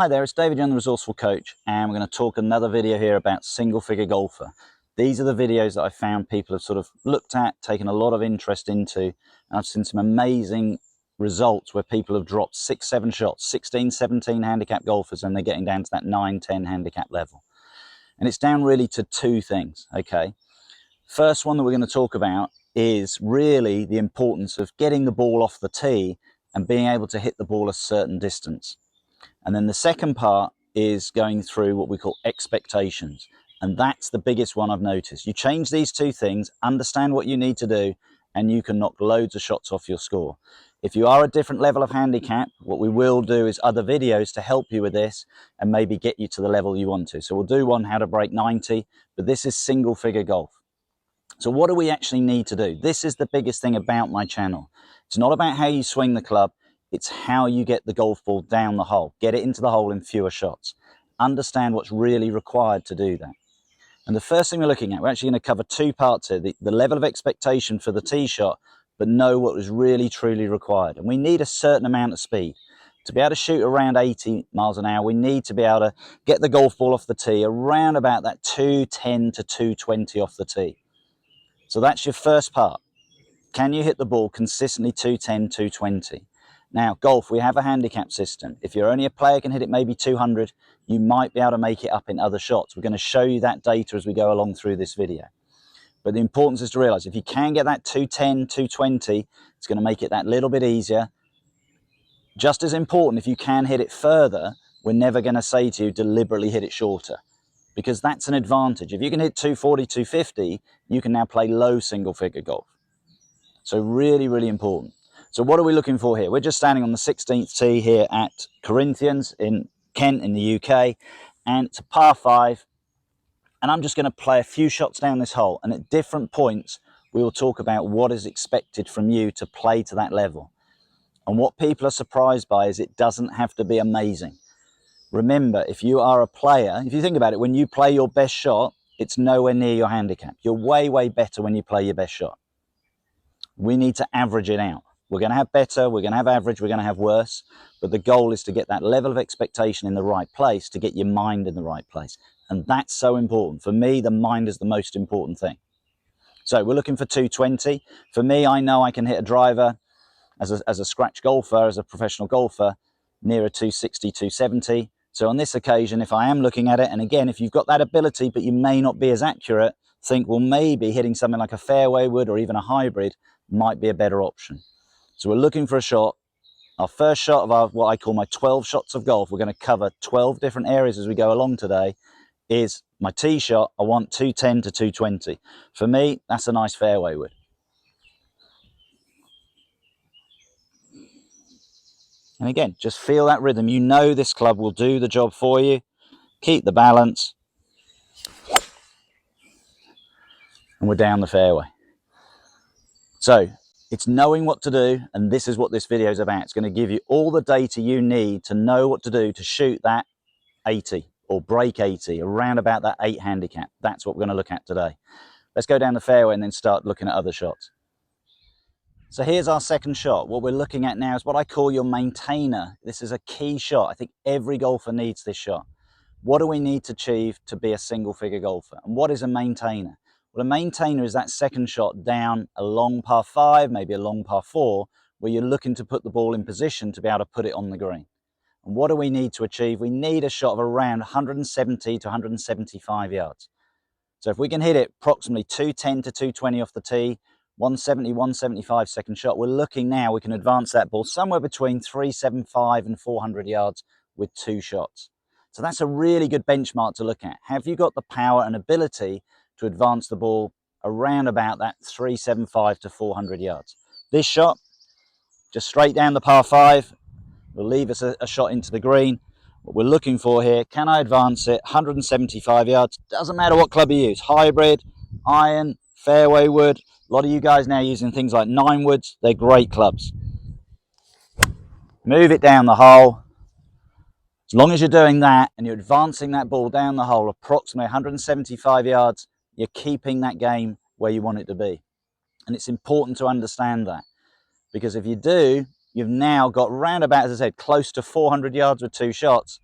Hi there, it's David, the Resourceful Coach, and we're going to talk another video here about single figure golfer. These are the videos that I found people have sort of looked at, taken a lot of interest into, and I've seen some amazing results where people have dropped 6-7 shots, 16, 17 handicap golfers, and they're getting down to that 9-10 handicap level. And it's down really to two things, okay? First one that we're going to talk about is really the importance of getting the ball off the tee and being able to hit the ball a certain distance. And then the second part is going through what we call expectations. And that's the biggest one I've noticed. You change these two things, understand what you need to do, and you can knock loads of shots off your score. If you are a different level of handicap, what we will do is other videos to help you with this and maybe get you to the level you want to. So we'll do one how to break 90, but this is single figure golf. So what do we actually need to do? This is the biggest thing about my channel. It's not about how you swing the club. It's how you get the golf ball down the hole. Get it into the hole in fewer shots. Understand what's really required to do that. And the first thing we're looking at, we're actually going to cover two parts here. The level of expectation for the tee shot, but know what is really, truly required. And we need a certain amount of speed. To be able to shoot around 80 miles an hour, we need to be able to get the golf ball off the tee around about that 210 to 220 off the tee. So that's your first part. Can you hit the ball consistently 210, 220? Now, golf, we have a handicap system. If you're only a player can hit it maybe 200, you might be able to make it up in other shots. We're going to show you that data as we go along through this video. But the importance is to realize if you can get that 210, 220, it's going to make it that little bit easier. Just as important, if you can hit it further, we're never going to say to you deliberately hit it shorter, because that's an advantage. If you can hit 240, 250, you can now play low single figure golf. So really, really important. So what are we looking for here? We're just standing on the 16th tee here at Corinthians in Kent in the UK, and it's a par 5. And I'm just going to play a few shots down this hole, and at different points we will talk about what is expected from you to play to that level. And what people are surprised by is it doesn't have to be amazing. Remember, if you are a player, if you think about it, when you play your best shot, it's nowhere near your handicap. You're way, way better when you play your best shot. We need to average it out. We're going to have better, we're going to have average, we're going to have worse, but the goal is to get that level of expectation in the right place, to get your mind in the right place. And that's so important. For me, the mind is the most important thing. So we're looking for 220. For me, I know I can hit a driver as a scratch golfer, as a professional golfer, near a 260, 270. So on this occasion, if I am looking at it, and again, if you've got that ability, but you may not be as accurate, think, well, maybe hitting something like a fairway wood or even a hybrid might be a better option. So we're looking for a shot. Our first shot of what I call my 12 shots of golf, we're going to cover 12 different areas as we go along today, is my tee shot. I want 210 to 220. For me, that's a nice fairway wood. And again, just feel that rhythm. You know this club will do the job for you. Keep the balance. And we're down the fairway. So it's knowing what to do, and this is what this video is about. It's going to give you all the data you need to know what to do to shoot that 80 or break 80, around about that 8 handicap. That's what we're going to look at today. Let's go down the fairway and then start looking at other shots. So here's our second shot. What we're looking at now is what I call your maintainer. This is a key shot. I think every golfer needs this shot. What do we need to achieve to be a single figure golfer? And what is a maintainer? Well, a maintainer is that second shot down a long par 5, maybe a long par 4, where you're looking to put the ball in position to be able to put it on the green. And what do we need to achieve? We need a shot of around 170 to 175 yards. So if we can hit it approximately 210 to 220 off the tee, 170, 175 second shot, we're looking now, we can advance that ball somewhere between 375 and 400 yards with 2 shots. So that's a really good benchmark to look at. Have you got the power and ability to advance the ball around about that 375 to 400 yards? This shot, just straight down the par 5, will leave us a shot into the green. What we're looking for here, can I advance it 175 yards? Doesn't matter what club you use, hybrid, iron, fairway wood. A lot of you guys now using things like 9 woods. They're great clubs. Move it down the hole. As long as you're doing that and you're advancing that ball down the hole approximately 175 yards, you're keeping that game where you want it to be. And it's important to understand that, because if you do, you've now got round about, as I said, close to 400 yards with 2 shots.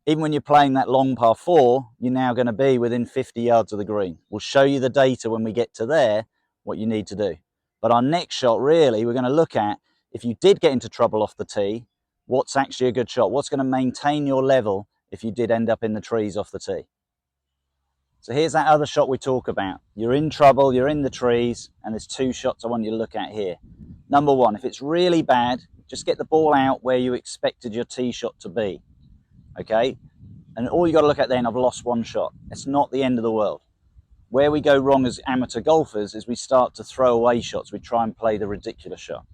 even when you're playing that long par 4, you're now going to be within 50 yards of the green. We'll show you the data when we get to there, what you need to do. But our next shot, really, we're going to look at, if you did get into trouble off the tee, what's actually a good shot? What's going to maintain your level if you did end up in the trees off the tee? So here's that other shot we talk about. You're in trouble, you're in the trees, and there's 2 shots I want you to look at here. Number 1, if it's really bad, just get the ball out where you expected your tee shot to be. Okay? And all you got to look at then, I've lost 1 shot. It's not the end of the world. Where we go wrong as amateur golfers is we start to throw away shots. We try and play the ridiculous shot.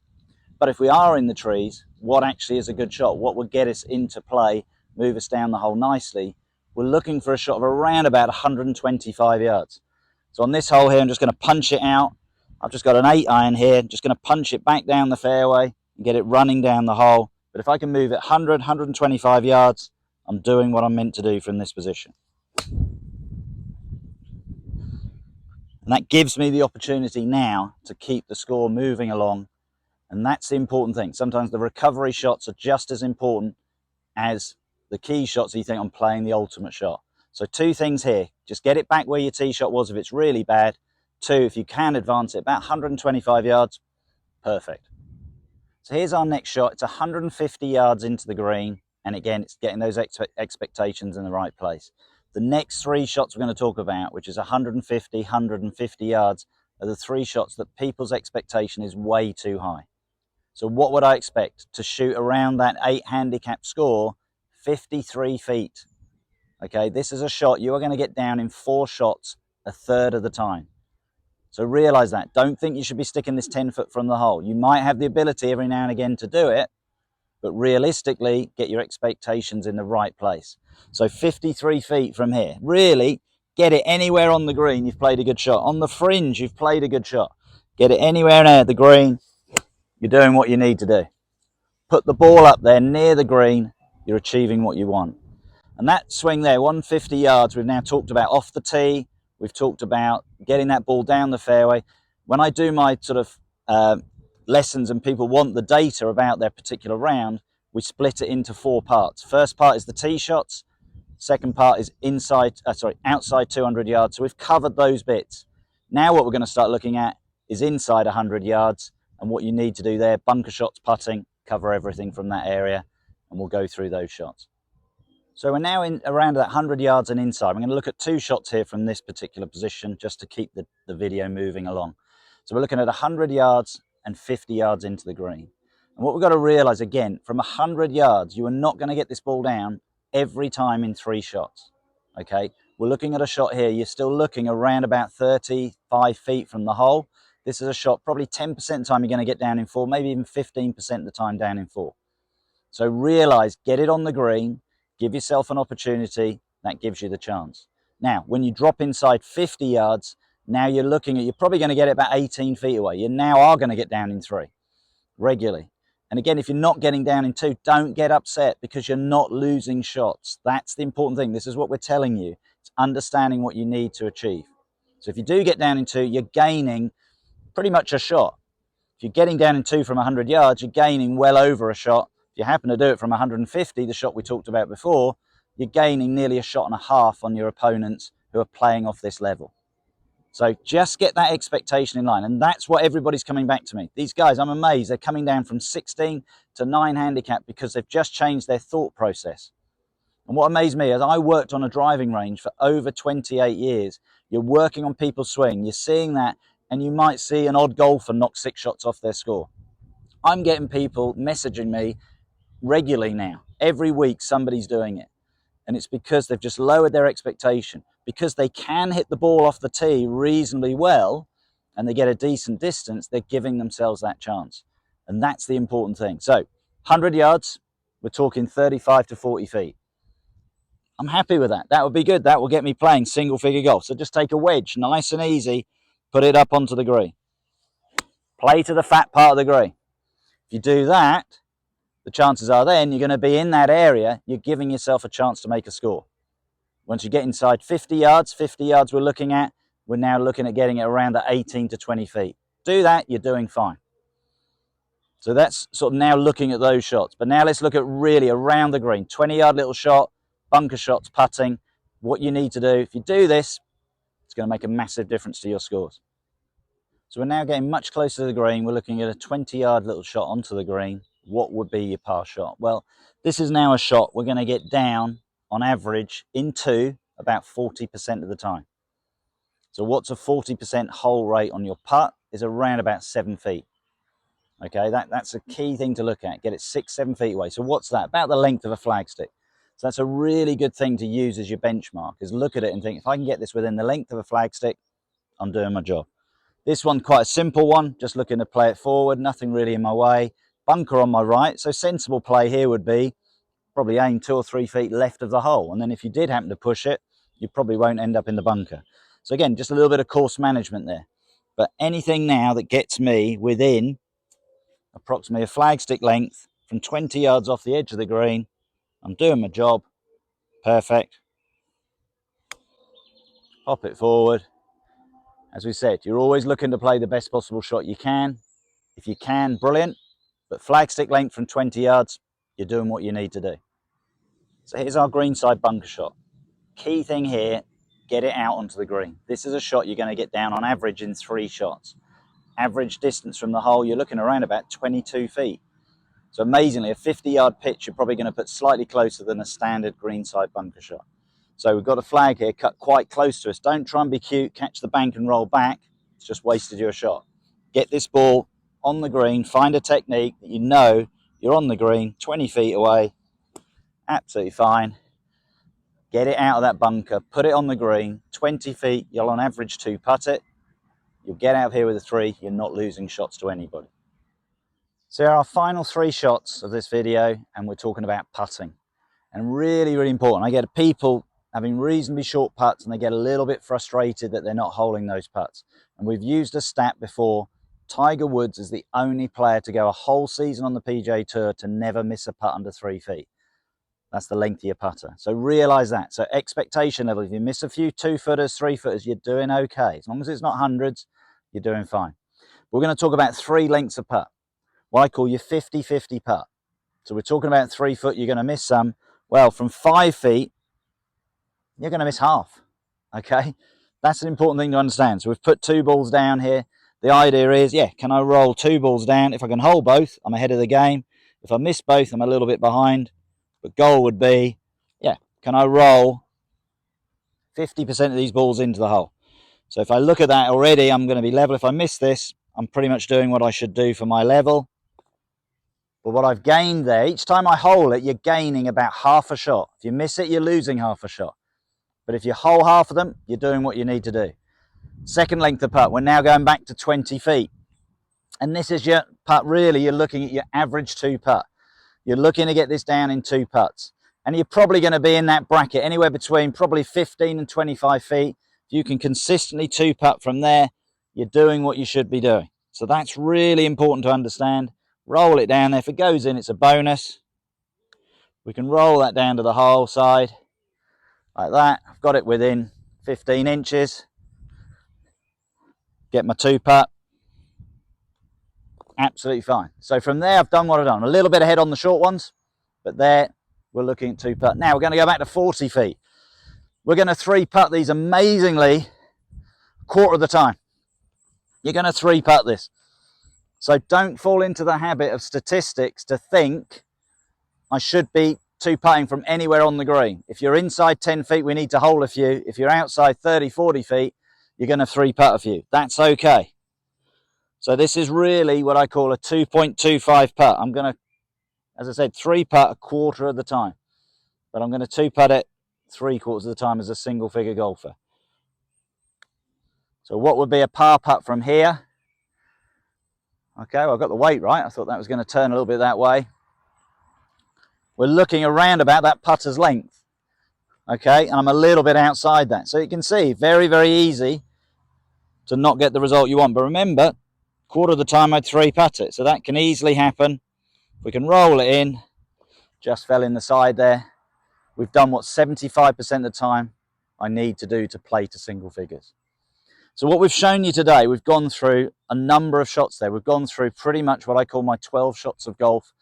But if we are in the trees, what actually is a good shot? What would get us into play, move us down the hole nicely? We're looking for a shot of around about 125 yards. So on this hole here, I'm just going to punch it out. I've just got an 8-iron here, just going to punch it back down the fairway and get it running down the hole. But if I can move it 100, 125 yards, I'm doing what I'm meant to do from this position. And that gives me the opportunity now to keep the score moving along. And that's the important thing. Sometimes the recovery shots are just as important as the key shots you think I'm playing the ultimate shot. So 2 things here. Just get it back where your tee shot was if it's really bad. 2, if you can advance it about 125 yards, perfect. So here's our next shot. It's 150 yards into the green. And again, it's getting those expectations in the right place. The next 3 shots we're going to talk about, which is 150, 150 yards, are the 3 shots that people's expectation is way too high. So what would I expect? To shoot around that 8 handicap score, 53 feet. Okay, this is a shot you are going to get down in 4 shots a third of the time. So realize that. Don't think you should be sticking this 10 foot from the hole. You might have the ability every now and again to do it, but realistically, get your expectations in the right place. So 53 feet from here. Really, get it anywhere on the green, you've played a good shot. On the fringe, you've played a good shot. Get it anywhere near the green, you're doing what you need to do. Put the ball up there near the green, you're achieving what you want. And that swing there, 150 yards, we've now talked about off the tee. We've talked about getting that ball down the fairway. When I do my sort of lessons and people want the data about their particular round, we split it into 4 parts. First part is the tee shots. Second part is outside 200 yards. So we've covered those bits. Now what we're going to start looking at is inside 100 yards and what you need to do there. Bunker shots, putting, cover everything from that area, and we'll go through those shots. So we're now in around that 100 yards and inside. I'm going to look at 2 shots here from this particular position just to keep the video moving along. So we're looking at 100 yards and 50 yards into the green. And what we've got to realize, again, from 100 yards, you are not going to get this ball down every time in 3 shots. Okay, we're looking at a shot here. You're still looking around about 35 feet from the hole. This is a shot probably 10% of the time you're going to get down in 4, maybe even 15% of the time down in 4. So realize, get it on the green, give yourself an opportunity, that gives you the chance. Now, when you drop inside 50 yards, now you're looking at, you're probably going to get it about 18 feet away. You now are going to get down in 3 regularly. And again, if you're not getting down in 2, don't get upset because you're not losing shots. That's the important thing. This is what we're telling you. It's understanding what you need to achieve. So if you do get down in 2, you're gaining pretty much a shot. If you're getting down in 2 from 100 yards, you're gaining well over a shot. If you happen to do it from 150, the shot we talked about before, you're gaining nearly a shot and a half on your opponents who are playing off this level. So just get that expectation in line. And that's what everybody's coming back to me. These guys, I'm amazed. They're coming down from 16 to 9 handicap because they've just changed their thought process. And what amazed me is I worked on a driving range for over 28 years. You're working on people's swing. You're seeing that, and you might see an odd golfer knock 6 shots off their score. I'm getting people messaging me regularly now. Every week somebody's doing it. And it's because they've just lowered their expectation. Because they can hit the ball off the tee reasonably well and they get a decent distance, they're giving themselves that chance. And that's the important thing. So 100 yards, we're talking 35 to 40 feet. I'm happy with that. That would be good. That will get me playing single figure golf. So just take a wedge, nice and easy, put it up onto the green. Play to the fat part of the green. If you do that, the chances are then you're going to be in that area, you're giving yourself a chance to make a score. Once you get inside 50 yards we're looking at, we're now looking at getting it around the 18 to 20 feet. Do that, you're doing fine. So that's sort of now looking at those shots. But now let's look at really around the green. 20-yard little shot, bunker shots, putting, what you need to do. If you do this, it's going to make a massive difference to your scores. So we're now getting much closer to the green. We're looking at a 20-yard little shot onto the green. What would be your par shot? Well, this is now a shot we're going to get down on average into about 40% of the time. So what's a 40% hole rate on your putt is around about 7 feet. Okay, that's a key thing to look at. Get it 6-7 feet away. So what's that? About the length of a flagstick. So that's a really good thing to use as your benchmark, is look at it and think, if I can get this within the length of a flagstick, I'm doing my job. This one, quite a simple one, just looking to play it forward, nothing really in my way. Bunker on my right, so sensible play here would be probably aim 2 or 3 feet left of the hole. And then if you did happen to push it, you probably won't end up in the bunker. So again, just a little bit of course management there. But anything now that gets me within approximately a flagstick length from 20 yards off the edge of the green, I'm doing my job. Perfect. Pop it forward. As we said, you're always looking to play the best possible shot you can. If you can, brilliant. But flagstick length from 20 yards, you're doing what you need to do. So here's our greenside bunker shot. Key thing here, get it out onto the green. This is a shot you're going to get down on average in 3 shots. Average distance from the hole, you're looking around about 22 feet. So amazingly, a 50-yard pitch, you're probably going to put slightly closer than a standard greenside bunker shot. So we've got a flag here cut quite close to us. Don't try and be cute, catch the bank and roll back. It's just wasted your shot. Get this ball on the green, find a technique that you know you're on the green, 20 feet away, absolutely fine. Get it out of that bunker, put it on the green, 20 feet, you'll on average 2-putt it. You'll get out of here with a 3, you're not losing shots to anybody. So here are our final 3 shots of this video, and we're talking about putting. And really, really important. I get people having reasonably short putts and they get a little bit frustrated that they're not holing those putts. And we've used a stat before. Tiger Woods is the only player to go a whole season on the PGA Tour to never miss a putt under 3 feet. That's the length of your putter. So realise that. So expectation level, if you miss a few 2-footers, 3-footers, you're doing okay. As long as it's not hundreds, you're doing fine. We're going to talk about 3 lengths of putt. What I call your 50-50 putt. So we're talking about 3 foot, you're going to miss some. Well, from 5 feet, you're going to miss half. Okay? That's an important thing to understand. So we've put 2 balls down here. The idea is, yeah, can I roll 2 balls down? If I can hold both, I'm ahead of the game. If I miss both, I'm a little bit behind. But goal would be, yeah, can I roll 50% of these balls into the hole? So if I look at that already, I'm going to be level. If I miss this, I'm pretty much doing what I should do for my level. But what I've gained there, each time I hole it, you're gaining about half a shot. If you miss it, you're losing half a shot. But if you hole half of them, you're doing what you need to do. Second length of putt, we're now going back to 20 feet. And this is your putt, really, you're looking at your average 2 putt. You're looking to get this down in 2 putts. And you're probably going to be in that bracket, anywhere between probably 15 and 25 feet. If you can consistently 2 putt from there, you're doing what you should be doing. So that's really important to understand. Roll it down there. If it goes in, it's a bonus. We can roll that down to the hole side like that. I've got it within 15 inches. Get my 2 putt. Absolutely fine. So from there, I've done what I've done. I'm a little bit ahead on the short ones, but there we're looking at 2 putt. Now we're going to go back to 40 feet. We're going to 3 putt these amazingly a quarter of the time. You're going to 3 putt this. So don't fall into the habit of statistics to think I should be 2 putting from anywhere on the green. If you're inside 10 feet, we need to hole a few. If you're outside 30, 40 feet, you're going to 3 putt a few. That's okay. So this is really what I call a 2.25 putt. I'm going to, as I said, 3 putt a quarter of the time. But I'm going to 2 putt it 3/4 of the time as a single figure golfer. So what would be a par putt from here? Okay, well, I've got the weight right. I thought that was going to turn a little bit that way. We're looking around about that putter's length. Okay, and I'm a little bit outside that. So you can see, very, very easy to not get the result you want. But remember, quarter of the time I'd 3 putt it. So that can easily happen. If we can roll it in, just fell in the side there. We've done what 75% of the time I need to do to play to single figures. So what we've shown you today, we've gone through a number of shots there. We've gone through pretty much what I call my 12 shots of golf.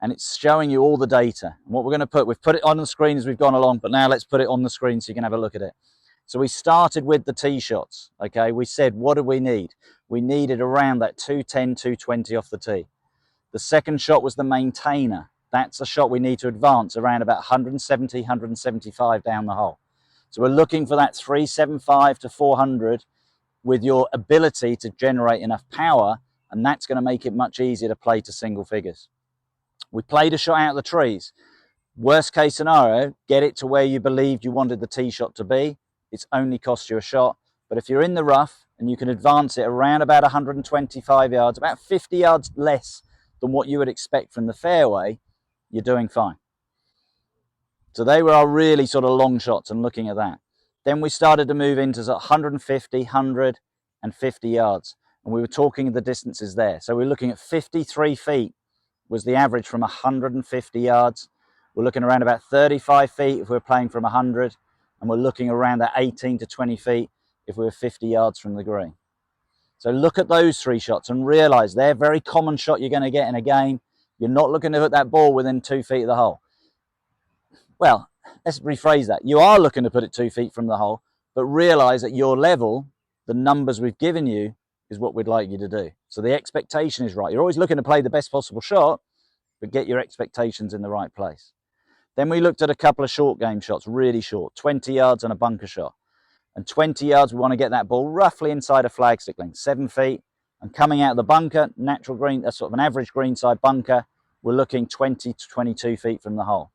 and it's showing you all the data. And what we're going to we've put it on the screen as we've gone along, but now let's put it on the screen so you can have a look at it. So we started with the tee shots, okay? We said, what did we need? We needed around that 210, 220 off the tee. The second shot was the maintainer. That's a shot we need to advance around about 170, 175 down the hole. So we're looking for that 375 to 400 with your ability to generate enough power, and that's going to make it much easier to play to single figures. We played a shot out of the trees. Worst case scenario, get it to where you believed you wanted the tee shot to be. It's only cost you a shot. But if you're in the rough and you can advance it around about 125 yards, about 50 yards less than what you would expect from the fairway, you're doing fine. So they were our really sort of long shots and looking at that. Then we started to move into 150, 100 and 50 yards. And we were talking the distances there. So we're looking at 53 feet was the average from 150 yards. We're looking around about 35 feet if we're playing from 100. And we're looking around that 18 to 20 feet if we're 50 yards from the green. So look at those three shots and realize they're a very common shot you're going to get in a game. You're not looking to hit that ball within 2 feet of the hole. Well, let's rephrase that. You are looking to put it 2 feet from the hole, but realize at your level, the numbers we've given you is what we'd like you to do. So the expectation is right. You're always looking to play the best possible shot, but get your expectations in the right place. Then we looked at a couple of short game shots, really short, 20 yards and a bunker shot. And 20 yards, we want to get that ball roughly inside a flagstick length, 7 feet. And coming out of the bunker, natural green, sort of an average greenside bunker, we're looking 20 to 22 feet from the hole.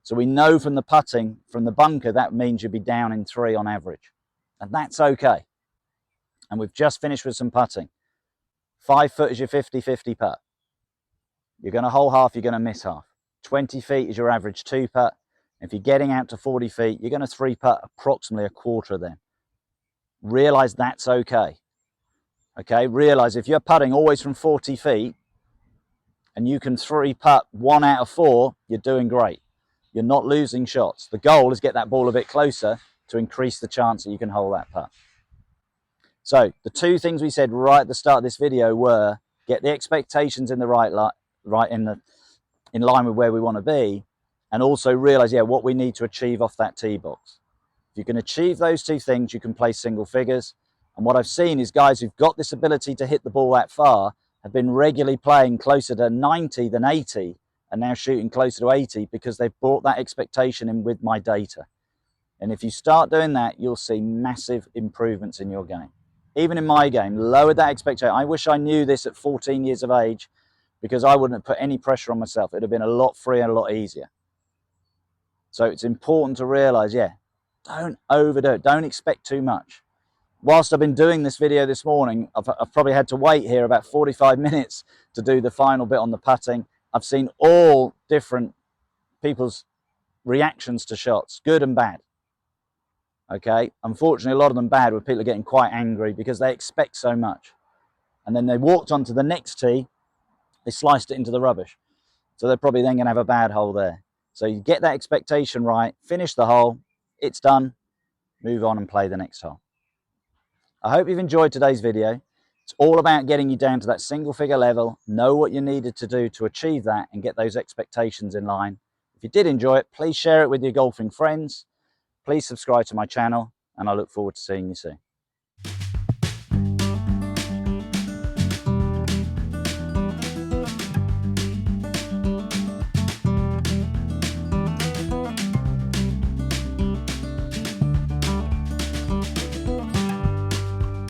So we know from the putting, from the bunker, that means you'll be down in 3 on average. And that's okay. And we've just finished with some putting. 5 foot is your 50-50 putt. You're going to hole half, you're going to miss half. 20 feet is your average 2 putt. If you're getting out to 40 feet, you're going to 3 putt approximately a quarter of them. Realize that's okay. Okay, realize if you're putting always from 40 feet and you can 3 putt 1 out of 4, you're doing great. You're not losing shots. The goal is get that ball a bit closer to increase the chance that you can hold that putt. So the two things we said right at the start of this video were get the expectations in the in line with where we want to be, and also realize, yeah, what we need to achieve off that tee box. If you can achieve those two things, you can play single figures. And what I've seen is guys who've got this ability to hit the ball that far have been regularly playing closer to 90 than 80 and now shooting closer to 80 because they've brought that expectation in with my data. And if you start doing that, you'll see massive improvements in your game. Even in my game, lowered that expectation. I wish I knew this at 14 years of age because I wouldn't have put any pressure on myself. It would have been a lot freer and a lot easier. So it's important to realize, yeah, don't overdo it. Don't expect too much. Whilst I've been doing this video this morning, I've probably had to wait here about 45 minutes to do the final bit on the putting. I've seen all different people's reactions to shots, good and bad. Okay, unfortunately, a lot of them bad, where people are getting quite angry because they expect so much. And then they walked onto the next tee, they sliced it into the rubbish. So they're probably then going to have a bad hole there. So you get that expectation right, finish the hole, it's done, move on and play the next hole. I hope you've enjoyed today's video. It's all about getting you down to that single figure level, know what you needed to do to achieve that and get those expectations in line. If you did enjoy it, please share it with your golfing friends. Please subscribe to my channel and I look forward to seeing you soon.